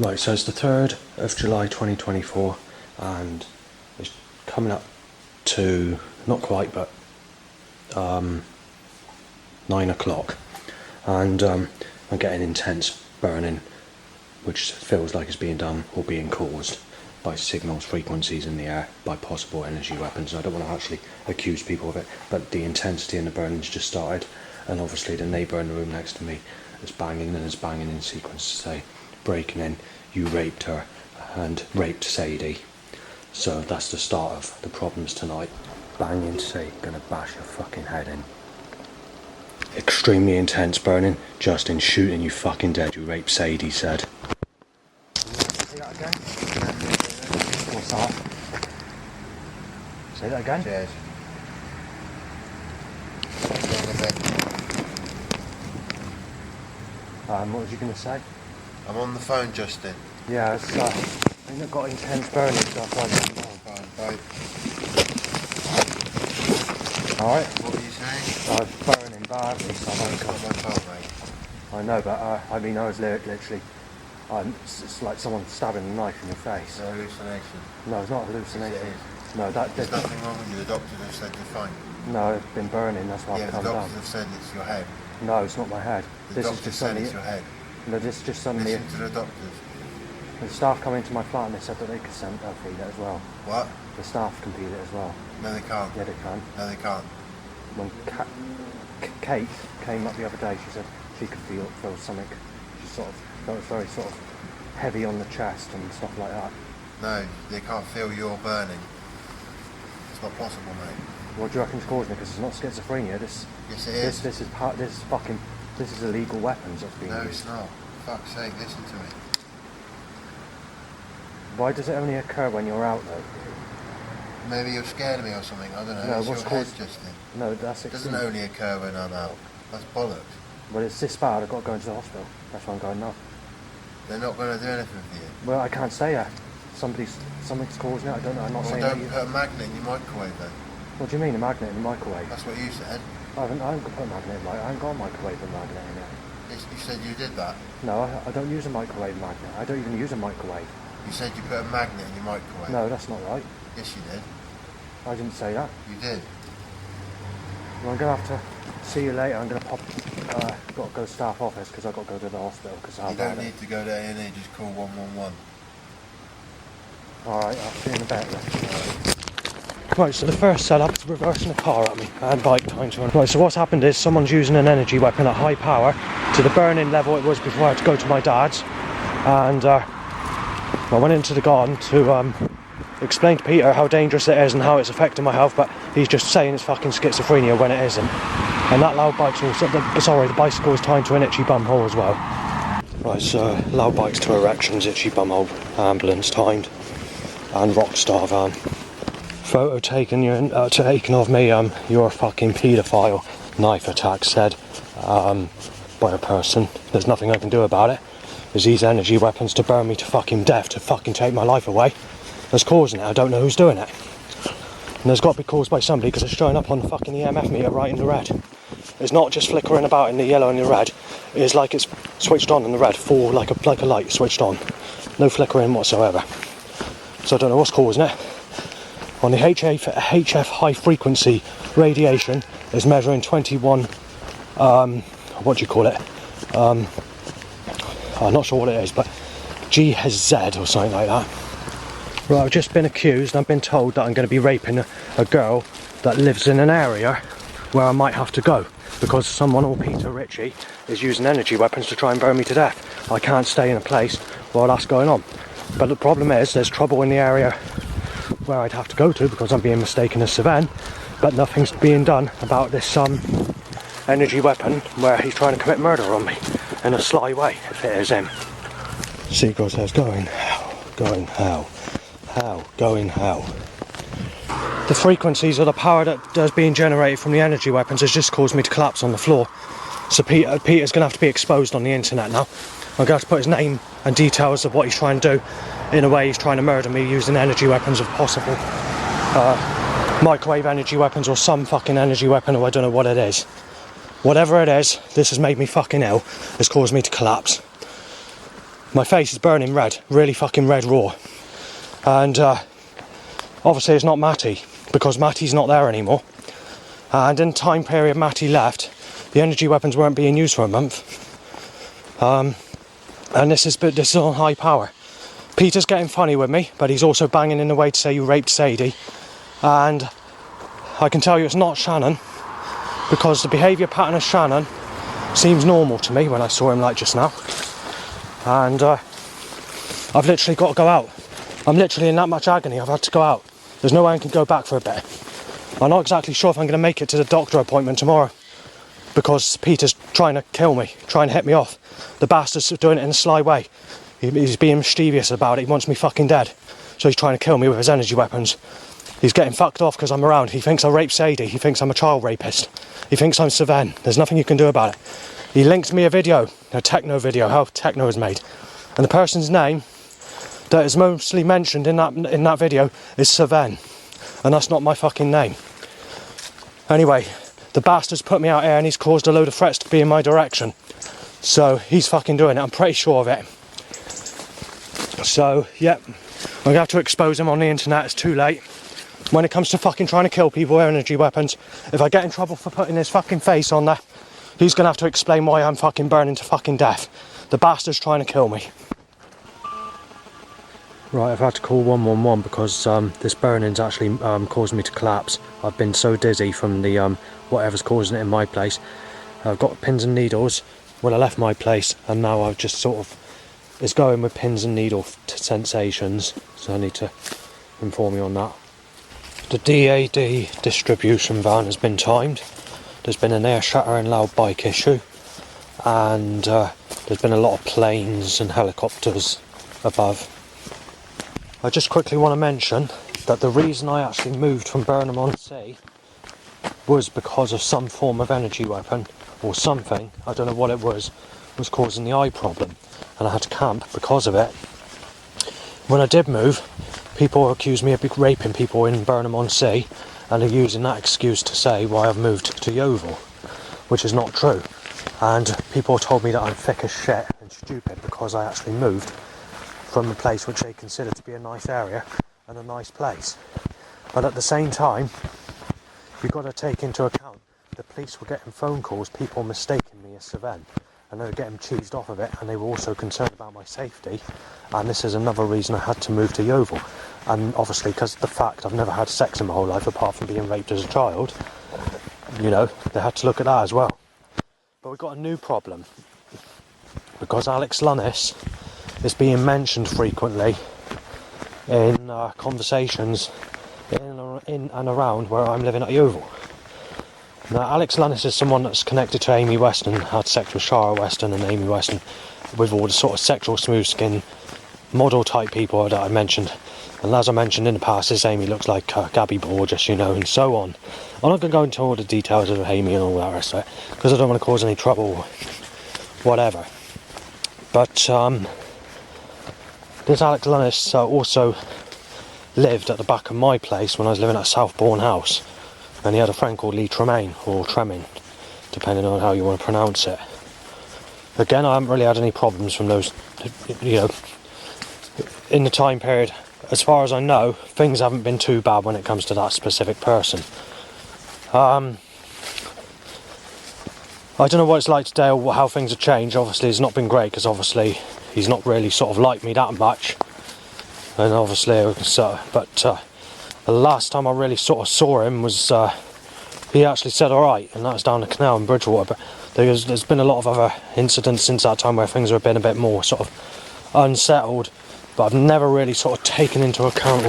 Right, so it's the 3rd of July 2024 and it's coming up to, not quite, but 9 o'clock, and I'm getting intense burning which feels like it's being done or being caused by signals, frequencies in the air, by possible energy weapons. I don't want to actually accuse people of it, but the intensity and the burning's just started, and obviously the neighbour in the room next to me is banging and is banging in sequence to say, breaking in, you raped her and raped Sadie. So that's the start of the problems tonight. Banging to say, gonna bash your fucking head in. Extremely intense burning, Justin shooting you fucking dead, you raped Sadie, said. Say that again? What's that? Say that again? Cheers. What was you gonna say? I'm on the phone, Justin. Yeah, it's I think I've got intense burning, so I'll try to get on. Bye. Alright? What were you saying? I'm burning badly, so I won't That's come. not my fault, mate. I know, but I mean, I was literally, it's like someone stabbing a knife in your face. It's an hallucination. No, it's not a hallucination. Yes, it is. No, There's nothing wrong with you. The doctors have said you're fine. No, it's been burning, that's why Yeah, I've the come down. doctors have said it's your head. No, it's not my head. The This is doctors just said suddenly. it's your head. No, this is just suddenly. Listen to the doctors. The staff come into my flat and they said that they could feed it as well. What? The staff can feed it as well. No, they can't. Yeah, they can. No, they can't. When Kate came up the other day, she said she could feel something. She sort of felt very sort of heavy on the chest and stuff like that. No, they can't feel you're burning. It's not possible, mate. What do you reckon's causing it? Because it's not schizophrenia. This Yes, it is. This is illegal weapons that's being No, used. it's not. Fuck's sake, listen to me. Why does it only occur when you're out though? Maybe you're scared of me or something. I don't know. No, It's what's your head, caused? Justin. No, that's It doesn't only occur when I'm out. That's bollocks. Well, it's this bad. I've got to go into the hospital. That's why I'm going now. They're not going to do anything for you. Well, I can't stay here. Something's causing it. I don't know. I'm not Well, saying don't that. put a magnet in your microwave then. What do you mean, a magnet in the microwave? That's what you said. I haven't put a magnet in I haven't got a microwave with a magnet in it. You said you did that. No, I don't use a microwave magnet. I don't even use a microwave. You said you put a magnet in your microwave. No, that's not right. Yes, you did. I didn't say that. You did. Well, I'm going to have to see you later. I'm going to got to go to staff office because I've got to go to the hospital because You don't need to go to A&E, just call 111. Alright, I'll see you in a bit then. Right, so the first setup is reversing a car at me. I had bike time to run. Right, so what's happened is someone's using an energy weapon at high power to the burning level it was before I had to go to my dad's. And I went into the garden to explain to Peter how dangerous it is and how it's affecting my health, but he's just saying it's fucking schizophrenia when it isn't. And that loud bike's also, the bicycle is tied to an itchy bumhole as well. Right, so loud bikes to erections, itchy bumhole, ambulance timed, and Rockstar van. Photo taken of me, you're a fucking paedophile, knife attack said by a person. There's nothing I can do about it. There's these energy weapons to burn me to fucking death, to fucking take my life away. That's causing it. I don't know who's doing it. And there's got to be caused by somebody because it's showing up on the fucking EMF meter right in the red. It's not just flickering about in the yellow and the red. It's like it's switched on in the red, full like a light switched on. No flickering whatsoever. So I don't know what's causing it. On the HF high frequency radiation is measuring 21, what do you call it? I'm not sure what it is, but GHz or something like that. Right, I've just been accused and I've been told that I'm going to be raping a girl that lives in an area where I might have to go because someone or Peter Ritchie is using energy weapons to try and burn me to death. I can't stay in a place while that's going on. But the problem is there's trouble in the area where I'd have to go to because I'm being mistaken as Savannah, but nothing's being done about this energy weapon where he's trying to commit murder on me in a sly way, if it is him. Seagull says going hell, going hell, hell, going hell. The frequencies of the power that is being generated from the energy weapons has just caused me to collapse on the floor. So Peter's going to have to be exposed on the internet now. I'm going to have to put his name and details of what he's trying to do. In a way, he's trying to murder me using energy weapons if possible. Microwave energy weapons or some fucking energy weapon, or I don't know what it is. Whatever it is, this has made me fucking ill. It's caused me to collapse. My face is burning red, really fucking red raw. And obviously it's not Matty, because Matty's not there anymore. And in the time period Matty left, the energy weapons weren't being used for a month. And this is on high power. Peter's getting funny with me, but he's also banging in the way to say you raped Sadie. And I can tell you it's not Shannon, because the behaviour pattern of Shannon seems normal to me when I saw him like just now. And I've literally got to go out. I'm literally in that much agony, I've had to go out. There's no way I can go back for a bit. I'm not exactly sure if I'm going to make it to the doctor appointment tomorrow, because Peter's trying to kill me, trying to hit me off. The bastard's doing it in a sly way. He's being mischievous about it, he wants me fucking dead. So he's trying to kill me with his energy weapons. He's getting fucked off because I'm around. He thinks I raped Sadie, he thinks I'm a child rapist. He thinks I'm Savan. There's nothing you can do about it. He linked me a video, a techno video, how techno is made. And the person's name that is mostly mentioned in that video is Savan. And that's not my fucking name. Anyway, the bastard's put me out here and he's caused a load of threats to be in my direction. So he's fucking doing it, I'm pretty sure of it. So, yep, I'm going to have to expose him on the internet, it's too late. When it comes to fucking trying to kill people with energy weapons, if I get in trouble for putting his fucking face on there, he's going to have to explain why I'm fucking burning to fucking death. The bastard's trying to kill me. Right, I've had to call 111 because this burning's actually caused me to collapse. I've been so dizzy from the whatever's causing it in my place. I've got pins and needles when I left my place, and now I've just sort of, it's going with pins and needle sensations, so I need to inform you on that. The DAD distribution van has been timed. There's been an air shattering loud bike issue, and there's been a lot of planes and helicopters above. I just quickly want to mention that the reason I actually moved from Burnham-on-Sea was because of some form of energy weapon or something, I don't know what it was causing the eye problem, and I had to camp because of it. When I did move, people accused me of raping people in Burnham-on-Sea, and are using that excuse to say why I've moved to Yeovil, which is not true. And people told me that I'm thick as shit and stupid because I actually moved from a place which they consider to be a nice area and a nice place. But at the same time, you've got to take into account the police were getting phone calls, people mistaking me as Savan, and they were getting cheesed off of it, and they were also concerned about my safety. And this is another reason I had to move to Yeovil. And obviously, because of the fact I've never had sex in my whole life apart from being raped as a child, you know, they had to look at that as well. But we've got a new problem, because Alex Lunnis is being mentioned frequently in conversations in and around where I'm living at Yeovil. Now, Alex Lunnis is someone that's connected to Amy Weston, had sex with Shara Weston and Amy Weston, with all the sort of sexual smooth skin model type people that I mentioned. And as I mentioned in the past, this Amy looks like Gabby Borges, you know, and so on. I'm not going to go into all the details of Amy and all that rest of it, because I don't want to cause any trouble, whatever. But this Alex Lunnis also lived at the back of my place when I was living at Southbourne House, and he had a friend called Lee Tremaine, or Tremin, depending on how you want to pronounce it. Again, I haven't really had any problems from those, you know, in the time period. As far as I know, things haven't been too bad when it comes to that specific person. I don't know what it's like today or how things have changed. Obviously, it's not been great, because obviously he's not really sort of liked me that much. And obviously, the last time I really sort of saw him was, he actually said alright, and that was down the canal in Bridgewater. But there's been a lot of other incidents since that time where things have been a bit more sort of unsettled. But I've never really sort of taken into account,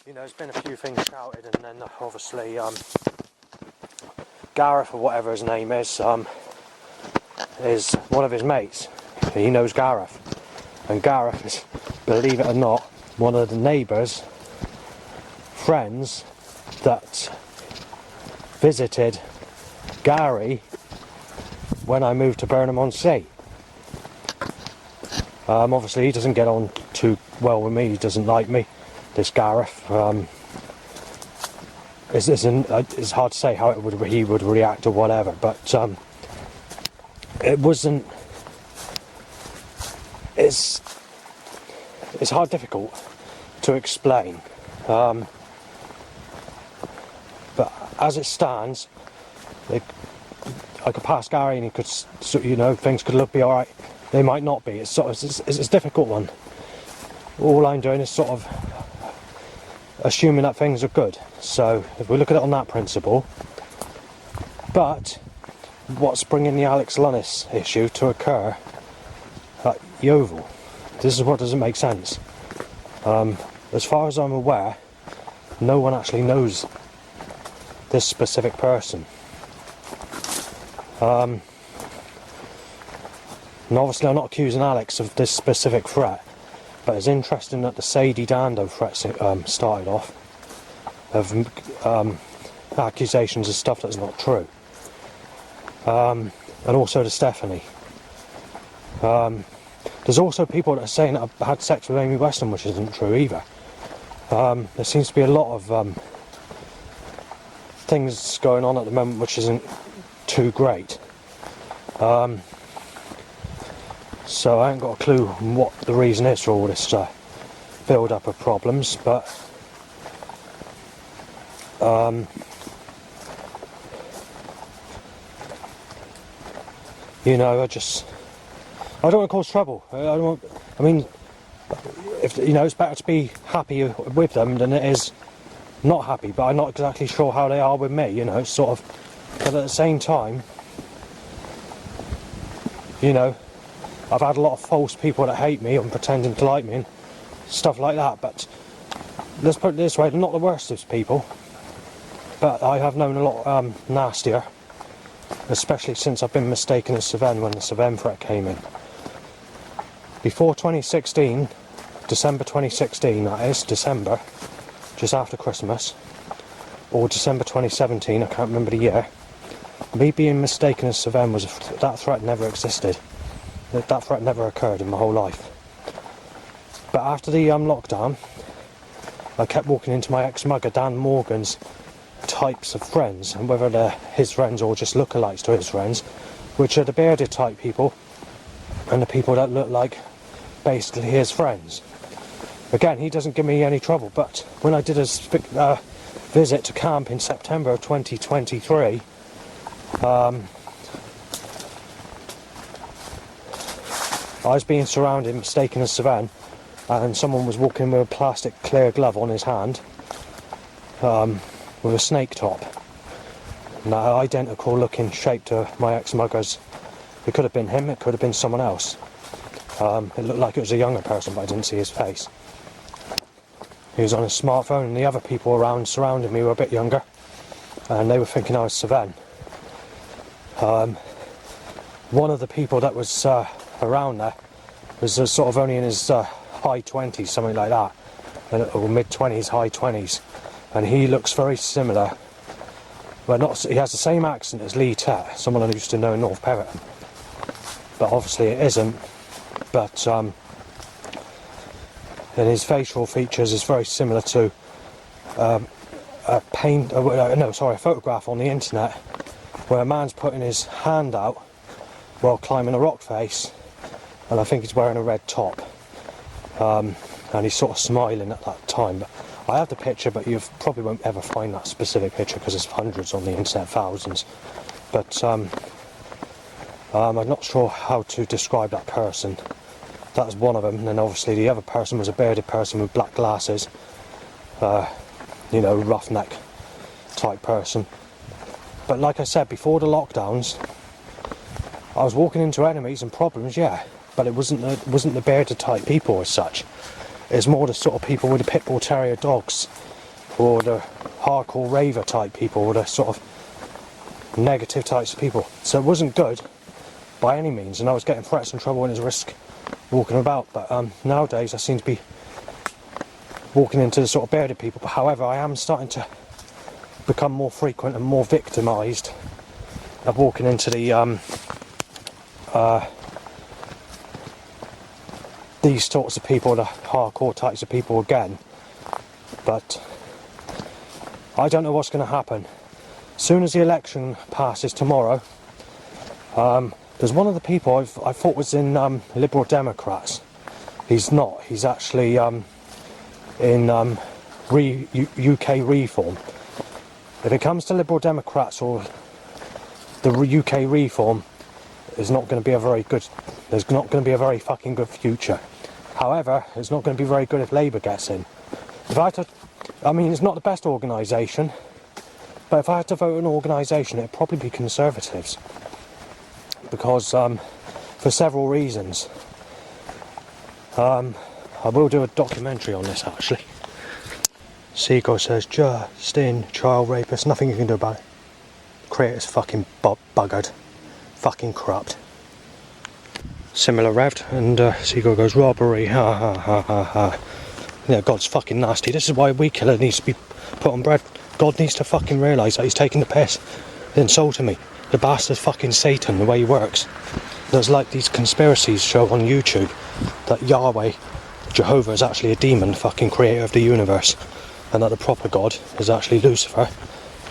you know, there's been a few things shouted, and then obviously Gareth, or whatever his name is one of his mates. He knows Gareth, and Gareth is, believe it or not, one of the neighbours' friends that visited Gary when I moved to Burnham-on-Sea. Obviously he doesn't get on too well with me, he doesn't like me, this Gareth. It's hard to say how he would react or whatever, but it wasn't it's hard, difficult to explain. But as it stands, I could pass Gary and he could, things could be alright. They might not be. It's a difficult one. All I'm doing is sort of assuming that things are good. So if we look at it on that principle, but what's bringing the Alex Lunnis issue to occur at Yeovil? This is what doesn't make sense. As far as I'm aware, no one actually knows this specific person. And obviously I'm not accusing Alex of this specific threat, but it's interesting that the Sadie Dando threat started off of accusations of stuff that's not true. And also to Stephanie. There's also people that are saying that I've had sex with Amy Weston, which isn't true either. There seems to be a lot of things going on at the moment which isn't too great. So I haven't got a clue what the reason is for all this build up of problems, but I don't want to cause trouble. If it's better to be happy with them than it is not happy, but I'm not exactly sure how they are with me, it's sort of, but at the same time, I've had a lot of false people that hate me and pretending to like me and stuff like that, but let's put it this way, they're not the worst of people, but I have known a lot nastier, especially since I've been mistaken as Savenne when the Savenne threat came in. Before 2016, December 2016, that is, December, just after Christmas, or December 2017, I can't remember the year, me being mistaken as Savenne that threat never existed. That threat never occurred in my whole life. But after the lockdown, I kept walking into my ex-mugger Dan Morgan's types of friends, and whether they're his friends or just lookalikes to his friends, which are the bearded type people and the people that look like basically his friends. Again, he doesn't give me any trouble, but when I did a visit to camp in September of 2023, I was being surrounded, mistaken as Savenne, and someone was walking with a plastic clear glove on his hand, with a snake top. An identical looking shape to my ex-mugger's. It could have been him, it could have been someone else. It looked like it was a younger person, but I didn't see his face. He was on his smartphone, and the other people around surrounding me were a bit younger, and they were thinking I was Savenne. One of the people that was around there was sort of only in his high 20s, something like that, or mid 20s, high 20s, and he looks very similar. Well, he has the same accent as Lee Tet, someone I used to know in North Perriton, but obviously it isn't. But in his facial features is very similar to a photograph on the internet where a man's putting his hand out while climbing a rock face, and I think he's wearing a red top, and he's sort of smiling at that time. But I have the picture, but you probably won't ever find that specific picture because there's hundreds on the internet, thousands. But I'm not sure how to describe that person. That was one of them, and then obviously the other person was a bearded person with black glasses, roughneck type person. But like I said, before the lockdowns, I was walking into enemies and problems, yeah, but it wasn't the bearded type people as such. It's more the sort of people with the pit bull terrier dogs, or the hardcore raver type people, or the sort of negative types of people. So it wasn't good by any means, and I was getting threats and trouble and it was risk walking about. But nowadays I seem to be walking into the sort of bearded people. But however, I am starting to become more frequent and more victimised of walking into the these sorts of people, the hardcore types of people again. But I don't know what's going to happen. As soon as the election passes tomorrow, There's one of the people I thought was in Liberal Democrats. He's not. He's actually in UK Reform. If it comes to Liberal Democrats or the UK Reform, there's not going to be a very fucking good future. However, it's not going to be very good if Labour gets in. I mean, it's not the best organisation, but if I had to vote an organisation, it'd probably be Conservatives. Because, for several reasons. I will do a documentary on this, actually. Seagull says, Justin, child rapist, nothing you can do about it. Creator's fucking buggered. Fucking corrupt. Similar revved, and Seagull goes, robbery, ha ha ha ha ha. Yeah, God's fucking nasty. This is why a weed killer needs to be put on bread. God needs to fucking realise that he's taking the piss. He's insulting me. The bastard's fucking Satan, the way he works. There's like these conspiracies show on YouTube that Yahweh, Jehovah, is actually a demon, fucking creator of the universe, and that the proper God is actually Lucifer,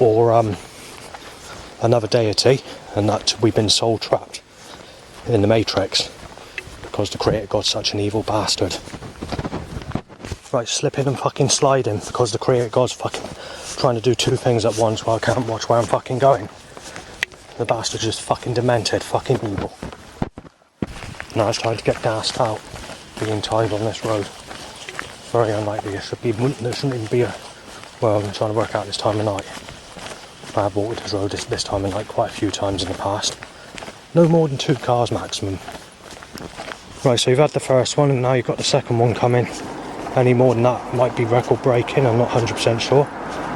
or another deity, and that we've been soul trapped in the Matrix because the creator God's such an evil bastard. Right, slipping and fucking sliding because the creator God's fucking trying to do two things at once while I can't watch where I'm fucking going. The bastard's just fucking demented, fucking evil. Now it's time to get gassed out, being timed on this road. Very unlikely. There shouldn't even be a... Well, I'm trying to work out this time of night. I have walked this road this time of night quite a few times in the past. No more than 2 cars maximum. Right, so you've had the first one and now you've got the second one coming. Any more than that might be record breaking, I'm not 100% sure.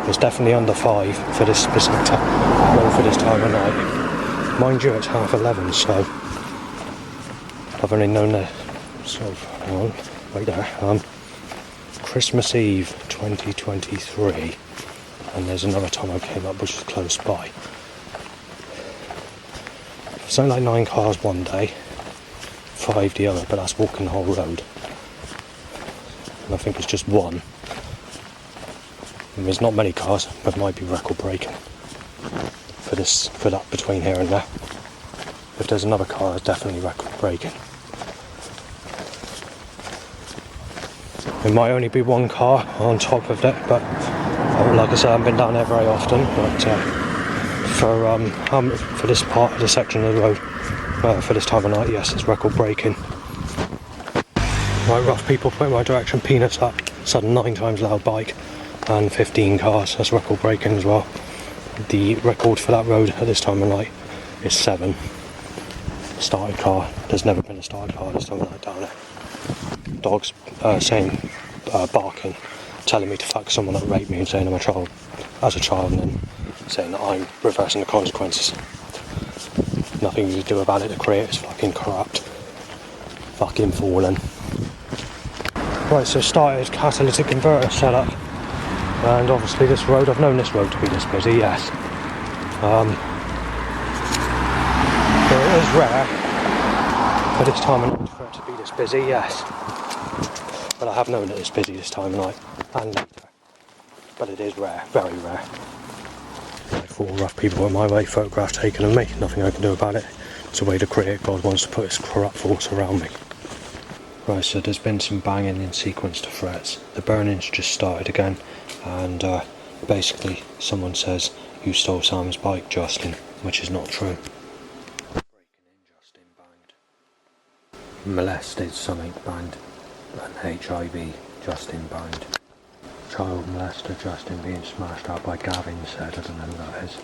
It's definitely under 5 for this specific time, for this time of night. Mind you, it's 11:30, so I've only known that. So, hang on, right there. Christmas Eve 2023, and there's another time I came up which was close by. Something like 9 cars one day, 5 the other, but that's walking the whole road. And I think it's just 1. And there's not many cars, but it might be record breaking for that between here and there. If there's another car, it's definitely record breaking. It might only be 1 car on top of it, but like I said, I haven't been down there very often. But for this part of the section of the road, for this time of night, yes, it's record breaking. Right, rough people put in my direction, peanuts up, sudden 9 times loud bike, and 15 cars, that's record breaking as well. The record for that road at this time of night is 7. Started car, there's never been a started car this time of night down there. Dogs barking, telling me to fuck someone that raped me and saying I'm a child, and then saying that I'm reversing the consequences. Nothing you do about it, the creator's fucking corrupt. Fucking fallen. Right, so started catalytic converter setup, and obviously this road, I've known this road to be this busy, yes. But it is rare for this time of night for it to be this busy, yes. But I have known it is busy this time of night, and later. But it is rare, very rare. Like 4 rough people on my way, photograph taken of me, nothing I can do about it. It's the way the creator God wants to put his corrupt force around me. Right, so there's been some banging in sequence to threats. The burning's just started again, and basically someone says, you stole Sam's bike, Justin, which is not true. Breaking in, Justin banged. Molested, something banged. And HIV, Justin banged. Child molester, Justin being smashed up by Gavin said, I don't know who that is.